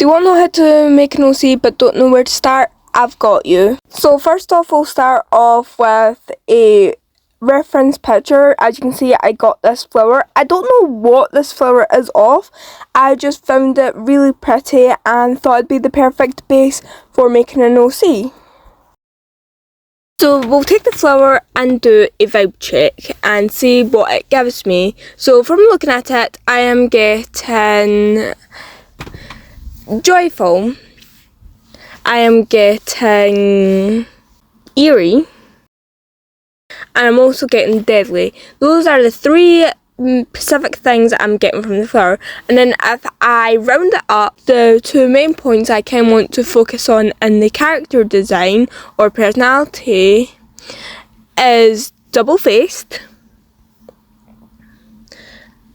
Do you want to know how to make an OC but don't know where to start? I've got you. So first off, we'll start off with a reference picture. As you can see, I got this flower. I don't know what this flower is of. I just found it really pretty and thought it'd be the perfect base for making an OC. So we'll take the flower and do a vibe check and see what it gives me. So from looking at it, I am getting joyful. I am getting eerie. And I'm also getting deadly. Those are the three specific things that I'm getting from the flower. And then if I round it up, the two main points I kind of want to focus on in the character design or personality is double-faced,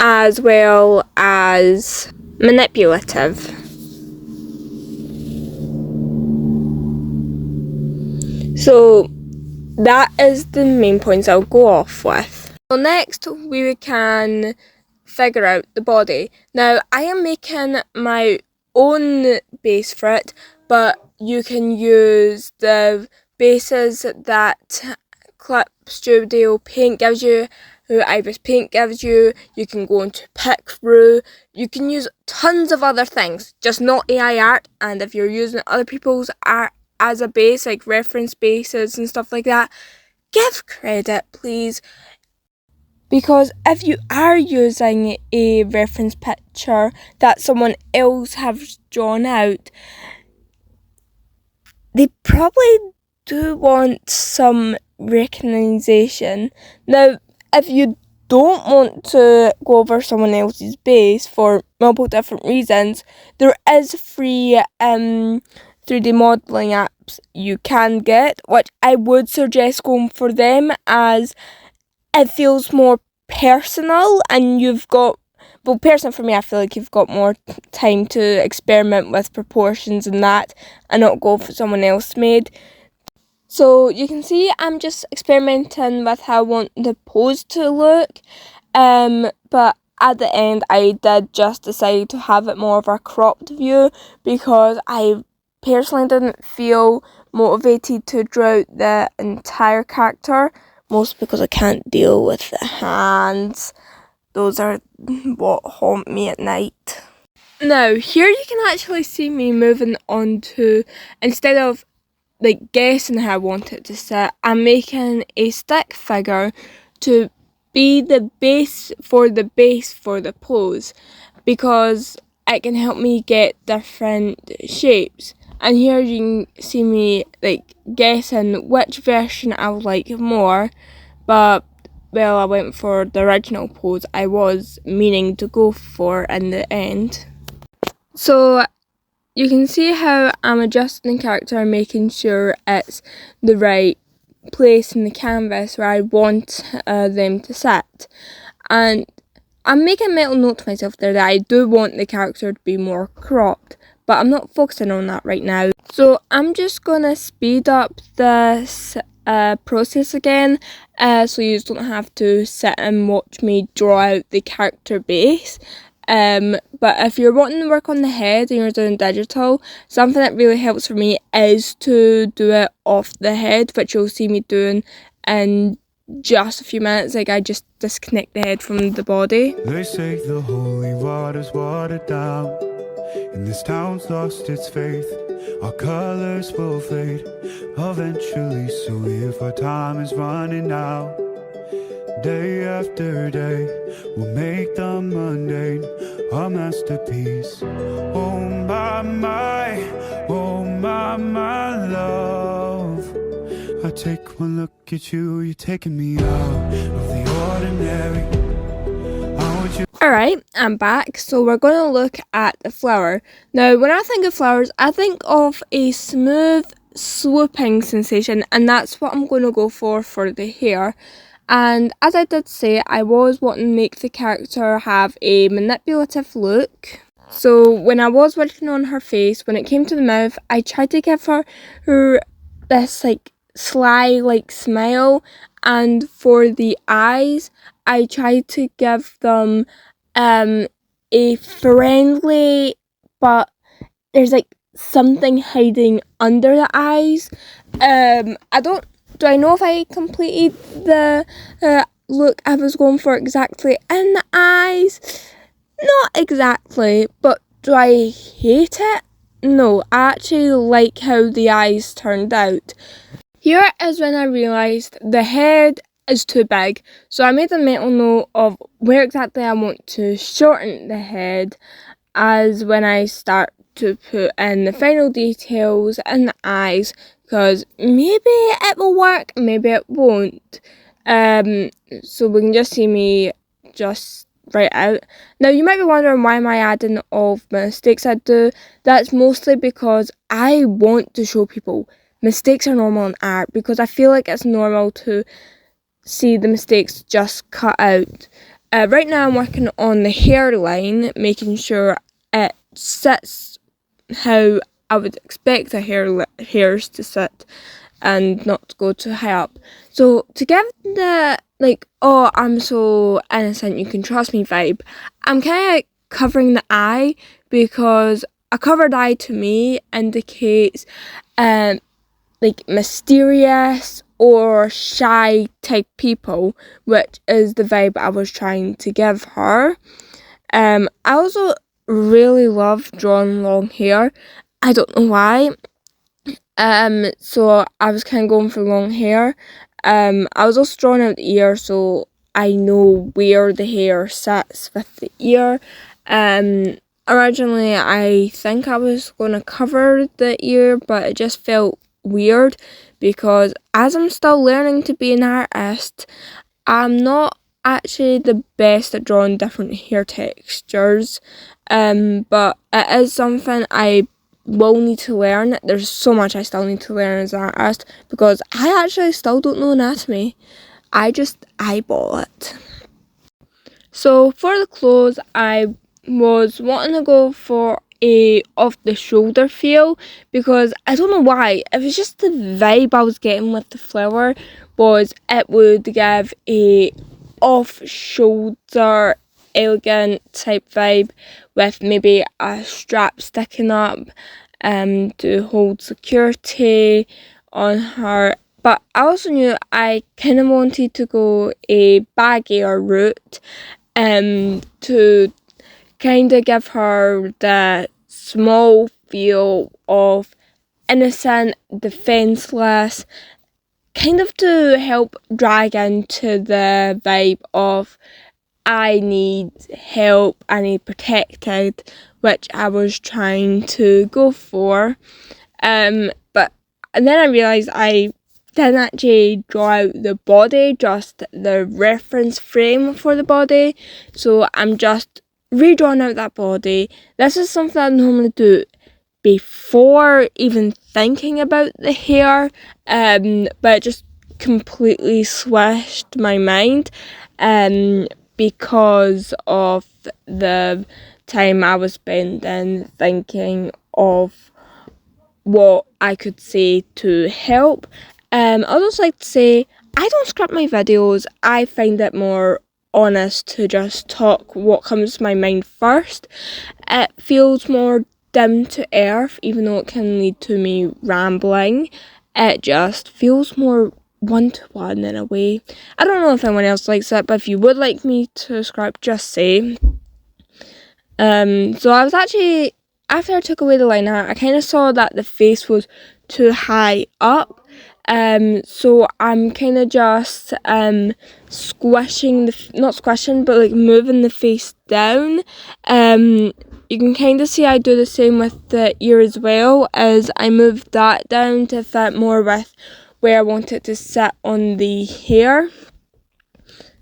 as well as manipulative. So that is the main points I'll go off with. So next we can figure out the body. Now I am making my own base for it, but you can use the bases that Clip Studio Paint gives you, who Iris Paint gives you. You can go into Pic-Roo. You can use tons of other things, just not AI art. And if you're using other people's art as a base, like reference bases and stuff like that, give credit, please. Because if you are using a reference picture that someone else has drawn out, they probably do want some recognition. Now, if you don't want to go over someone else's base for multiple different reasons, there is free 3D modelling apps you can get, which I would suggest going for them, as it feels more personal and you've got, well, personal for me, I feel like you've got more time to experiment with proportions and that, and not go for someone else made. So you can see I'm just experimenting with how I want the pose to look, but at the end I did just decide to have it more of a cropped view, because I personally didn't feel motivated to draw out the entire character, mostly because I can't deal with the hands. Those are what haunt me at night. Now here you can actually see me moving on to, instead of like guessing how I want it to sit, I'm making a stick figure to be the base for the pose, because it can help me get different shapes. And here you can see me like guessing which version I would like more, but well, I went for the original pose I was meaning to go for in the end. So you can see how I'm adjusting the character and making sure it's the right place in the canvas where I want them to sit. And I'm making a mental note to myself there that I do want the character to be more cropped, but I'm not focusing on that right now. So I'm just going to speed up this process again, so you don't have to sit and watch me draw out the character base. But if you're wanting to work on the head and you're doing digital, something that really helps for me is to do it off the head, which you'll see me doing in just a few minutes. Like, I just disconnect the head from the body. They say the holy water's watered down, and this town's lost its faith. Our colors will fade eventually, so if our time is running out, day after day, we'll make the mundane a masterpiece. Oh my, oh my love. I take one look at you, you're taking me out of the ordinary. Alright, I'm back. So we're going to look at the flower. Now, when I think of flowers, I think of a smooth, swooping sensation, and that's what I'm going to go for the hair. And as I did say, I was wanting to make the character have a manipulative look. So when I was working on her face, when it came to the mouth, I tried to give her this like sly like smile, and for the eyes, I tried to give them a friendly but there's like something hiding under the eyes. Do I know if I completed the look I was going for exactly in the eyes? Not exactly, but do I hate it? No, I actually like how the eyes turned out. Here is when I realised the head is too big, so I made a mental note of where exactly I want to shorten the head as when I start to put in the final details in the eyes, because maybe it will work, maybe it won't. So we can just see me just write out. Now you might be wondering, why am I adding all of my mistakes I do? That's mostly because I want to show people mistakes are normal in art, because I feel like it's normal to see the mistakes just cut out. Right now I'm working on the hairline, making sure it sits how I would expect a hairs to sit and not go too high up. So to give the oh, I'm so innocent, you can trust me vibe, I'm kind of covering the eye, because a covered eye to me indicates mysterious or shy type people, which is the vibe I was trying to give her. I also really love drawing long hair. I don't know why. So I was kind of going for long hair. I was also drawing out the ear, so I know where the hair sits with the ear. Originally I think I was going to cover the ear, but it just felt weird, because as I'm still learning to be an artist, I'm not actually the best at drawing different hair textures, but it is something I will need to learn. There's so much I still need to learn as an artist, because I actually still don't know anatomy. I just eyeball it. So for the clothes, I was wanting to go for a off the shoulder feel, because I don't know why, it was just the vibe I was getting with the flower was it would give a off shoulder elegant type vibe, with maybe a strap sticking up to hold security on her. But I also knew I kind of wanted to go a baggier route to kind of give her the small feel of innocent, defenseless, kind of to help drag into the vibe of I need help, I need protected, which I was trying to go for. But and then I realised I didn't actually draw out the body, just the reference frame for the body. So I'm just redrawing out that body. This is something I normally do before even thinking about the hair, but it just completely switched my mind because of the time I was spending thinking of what I could say to help. I'd also like to say, I don't script my videos. I find it more honest to just talk what comes to my mind first. It feels more down to earth, even though it can lead to me rambling. It just feels more one-to-one in a way. I don't know if anyone else likes it, but if you would like me to script, just say. So I was actually, after I took away the line art, I kind of saw that the face was too high up. So I'm kind of just squishing not squishing, but like moving the face down. You can kind of see I do the same with the ear as well, as I move that down to fit more with where I want it to sit on the hair,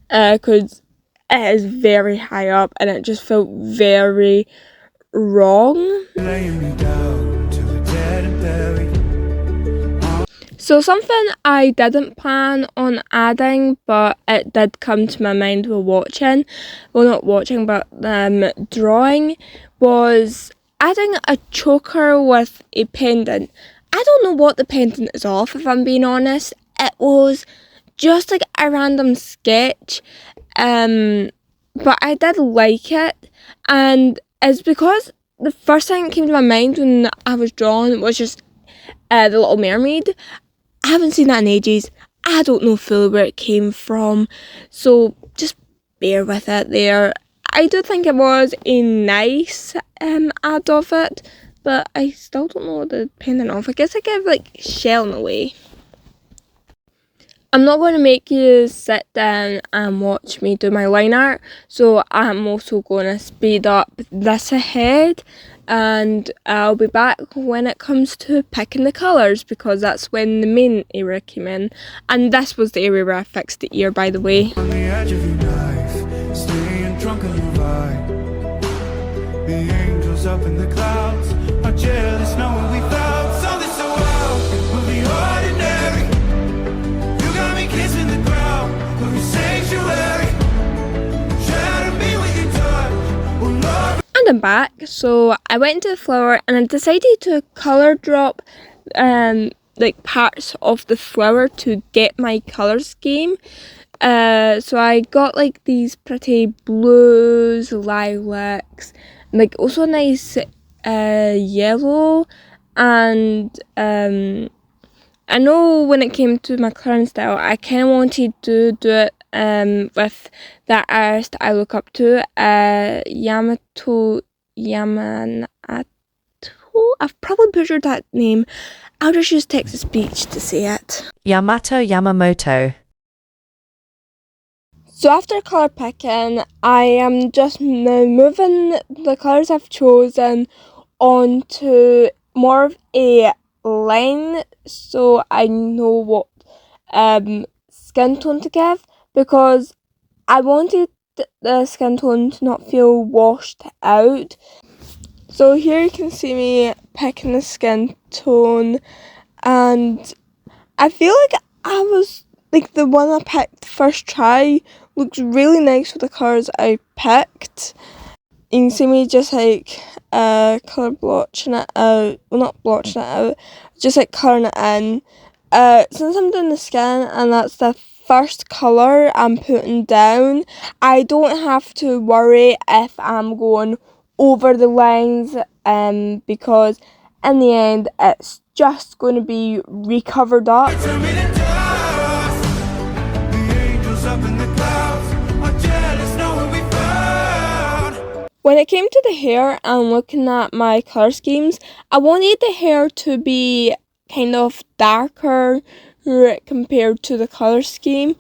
because it is very high up and it just felt very wrong. So something I didn't plan on adding, but it did come to my mind while watching, well not watching, but drawing, was adding a choker with a pendant. I don't know what the pendant is of, if I'm being honest. It was just like a random sketch, but I did like it, and it's because the first thing that came to my mind when I was drawing was just The Little Mermaid. I haven't seen that in ages. I don't know fully where it came from, so just bear with it there. I do think it was a nice ad of it, but I still don't know the pendant of. I guess I give like Shell away. I'm not going to make you sit down and watch me do my line art, so I'm also going to speed up this ahead, and I'll be back when it comes to picking the colours, because that's when the main area came in, and this was the area where I fixed the ear, by the way. On the edge of your knife, staying drunk on your vibe. The angels up in the clouds are jealous knowing we found something so wild. We'll be ordinary. You got me kissing the ground of your sanctuary. Shatter me with your touch. Oh Lord. And I'm back. So I went into the flower and I decided to colour drop like parts of the flower to get my colour scheme. So I got like these pretty blues, lilacs, and like also a nice yellow, and I know when it came to my colouring style, I kind of wanted to do it with that artist I look up to, Yamato Yamanato. I've probably butchered that name. I'll just use text-to-speech to say it. Yamato Yamamoto. So after colour picking, I am just now moving the colours I've chosen onto more of a line, so I know what skin tone to give, because I wanted the skin tone to not feel washed out. So here you can see me picking the skin tone, and I feel like I was like the one I picked first try looks really nice with the colours I picked. You can see me just like colour blotching it out, well not blotching it out, just like colouring it in. Since I'm doing the skin and that's the first colour I'm putting down, I don't have to worry if I'm going over the lines, because in the end it's just going to be recovered up. Turn me to dust. The angels up in the clouds are jealous knowing we found. When it came to the hair and looking at my colour schemes, I wanted the hair to be kind of darker compared to the colour scheme,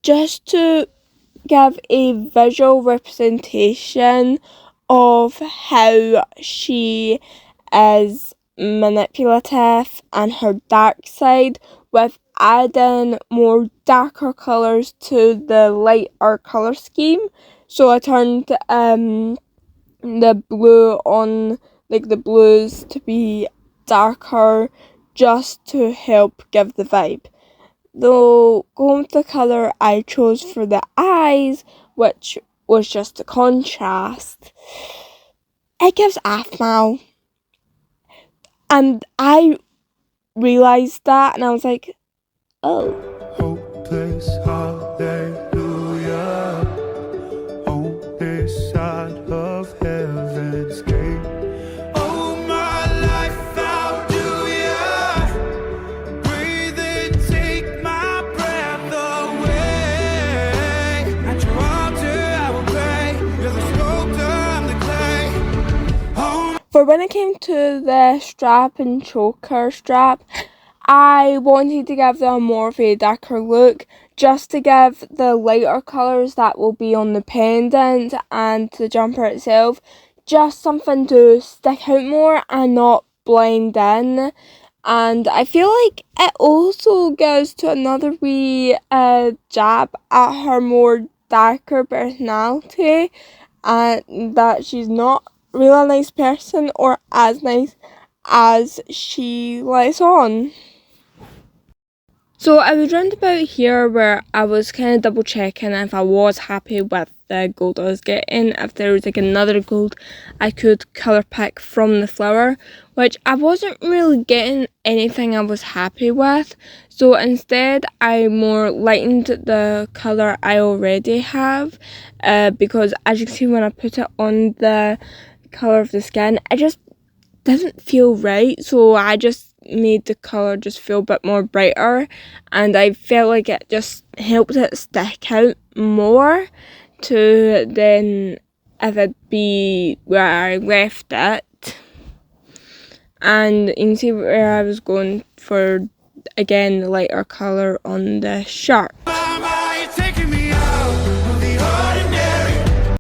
just to give a visual representation of how she is manipulative and her dark side, with adding more darker colours to the lighter colour scheme. So I turned the blue on, like the blues, to be darker just to help give the vibe. Though going with the colour I chose for the eyes, which was just a contrast, it gives Aphmau. And I realised that and I was like, oh. Hopeless hallelujah on this side of heaven's gate. Oh, my life, how do ya breathe and take my breath away? At your altar I will pray. You're the sculptor, I'm the clay. Oh, For when it came to the strap and choker strap, I wanted to give them more of a darker look, just to give the lighter colours that will be on the pendant and the jumper itself just something to stick out more and not blend in. And I feel like it also goes to another wee jab at her more darker personality, and that she's not really a nice person, or as nice as she lets on. So I was round about here where I was kind of double checking if I was happy with the gold I was getting, if there was like another gold I could colour pick from the flower, which I wasn't really getting anything I was happy with. So instead I more lightened the colour I already have, because as you can see when I put it on the colour of the skin, it just doesn't feel right, so I just made the colour just feel a bit more brighter, and I felt like it just helped it stick out more to then if it'd be where I left it. And you can see where I was going for, again, the lighter colour on the shirt.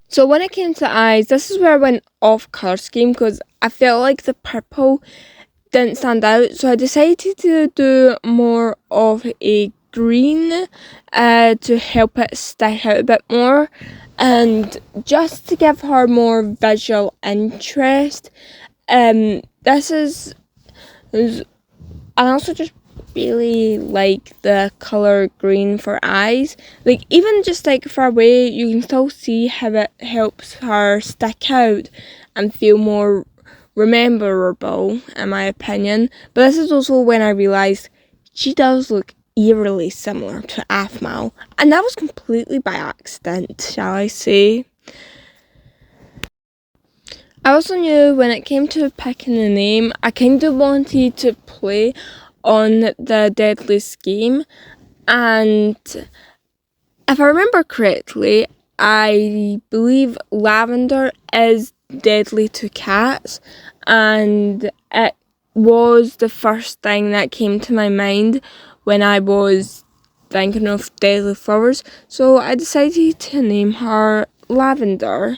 So when it came to eyes, this is where I went off colour scheme because I felt like the purple didn't stand out. So I decided to do more of a green to help it stick out a bit more. And just to give her more visual interest. This is, I also just really like the colour green for eyes. Like, even just like far away, you can still see how it helps her stick out and feel more rememberable, in my opinion. But this is also when I realised she does look eerily similar to Aphmau, and that was completely by accident, shall I say. I also knew when it came to picking a name, I kind of wanted to play on the Deadly Scheme, and if I remember correctly, I believe lavender is deadly to cats, and it was the first thing that came to my mind when I was thinking of deadly flowers, so I decided to name her Lavender.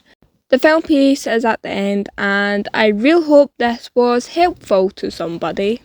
The film piece is at the end, and I really hope this was helpful to somebody.